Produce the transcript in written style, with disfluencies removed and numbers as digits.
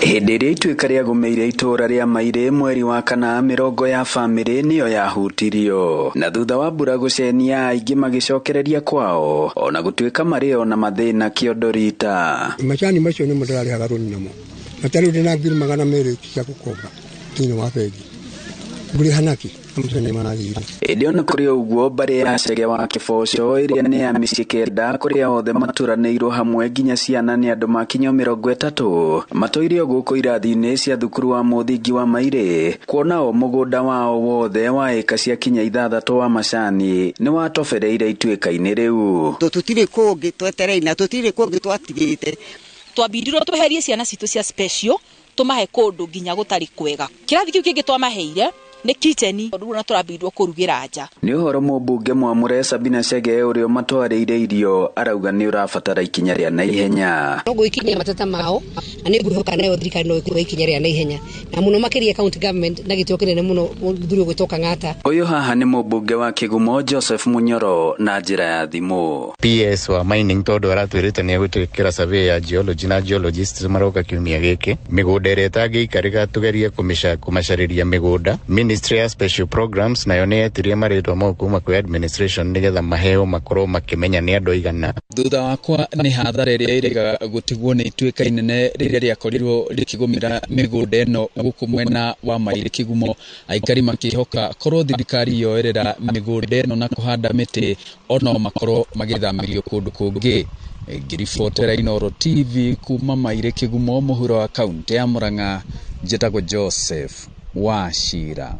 Hĩndĩ ĩrĩa ituĩka rĩagũmĩire itũũra rĩa Mairĩ mweri wa kana mĩrongo ya bamĩrĩ nĩyo yahutirio, na thutha wa mbura gũcenia aingĩ magĩcokereria kwao, ona gũtuĩka marĩ o na mathĩna kĩondo rita. Macani macio nĩ mũndĩrarĩhaga rũni namo, na tarĩu ndĩna ngiri magana merĩ cia gũkomba thĩinĩ wa bengi. Ngũrĩ hanaki ĩndĩ ona kũrĩ ũguo mbarĩ ya Chege wa Kĩboco ĩrĩa nĩ ya mĩciĩ kenda kũrĩa othe matũranĩirwo hamwe nginya ciana nĩ andũ makinya 30 matũirio gũkũ irathi-inĩ cia thukuru wa mũthingi wa Mairĩ, kuona o mũgũnda wao wothe wa ĩka cia kinya 6 wa macani nĩ watobereire ituĩka-inĩ rĩu. Tũtirĩ kũngĩ twetereire na tũtirĩ kũngĩ twatigĩte, twambindirwo tweherie ciana citũ cia special tumahe kũndũ nginya gũtarĩ kwega. Kĩrathi kĩu kĩngĩ twamaheire nĩ kitchen rũna tũrambirwo kũrugĩra nja. Nĩ ũhoro mũmbunge Mwamũre Sabina Chege ũrĩa matwarĩire irio arauga nĩ ũrabatara ikinya rĩa naihenya. No gũikinyia matata mao na nĩ ngũhoka nayo thirikari no ĩkũhe ikinya rĩa naihenya na mũno makĩria county government na gĩtĩo kĩnene mũno thurũ gwĩtoka Ng'ata. Ũyũ haha nĩ mũmbunge wa Kĩgumo Joseph Munyoro na njĩra ya thimũ. PS wa mining tondũ aratwĩrĩte nĩ egũtwĩkĩra survey ya geology na geologists maroka kiumia gĩkĩ. Mĩgũnda ĩrĩa ĩtangĩikarĩka tũgerie kũmacarĩria mĩgũnda. Ministry of Special Programs nayo nĩ yetirie marĩtwa mau kuma kwĩ administration nĩgetha maheo makorwo makĩmenya nĩ andũ aigana. Thutha wakwa nĩ hathara ĩrĩa ĩrĩga gũtigwo nĩ ituĩka inene rĩrĩa rĩakorirwo rĩkĩgũmĩra mĩgũnda ĩno gũkũ mwena wa Mairĩ Kĩgumo, aikari makĩhoka korwo thirikari yoerera mĩgũnda ĩno na kũhanda mĩtĩ ono makorwo magĩthamĩrio kũndũ kũngĩ. Ngiribotera Inooro TV kuma Mairĩ Kĩgumo mũhuro wa kaunti ya Murang'a, njĩtagwo Joseph Wachira.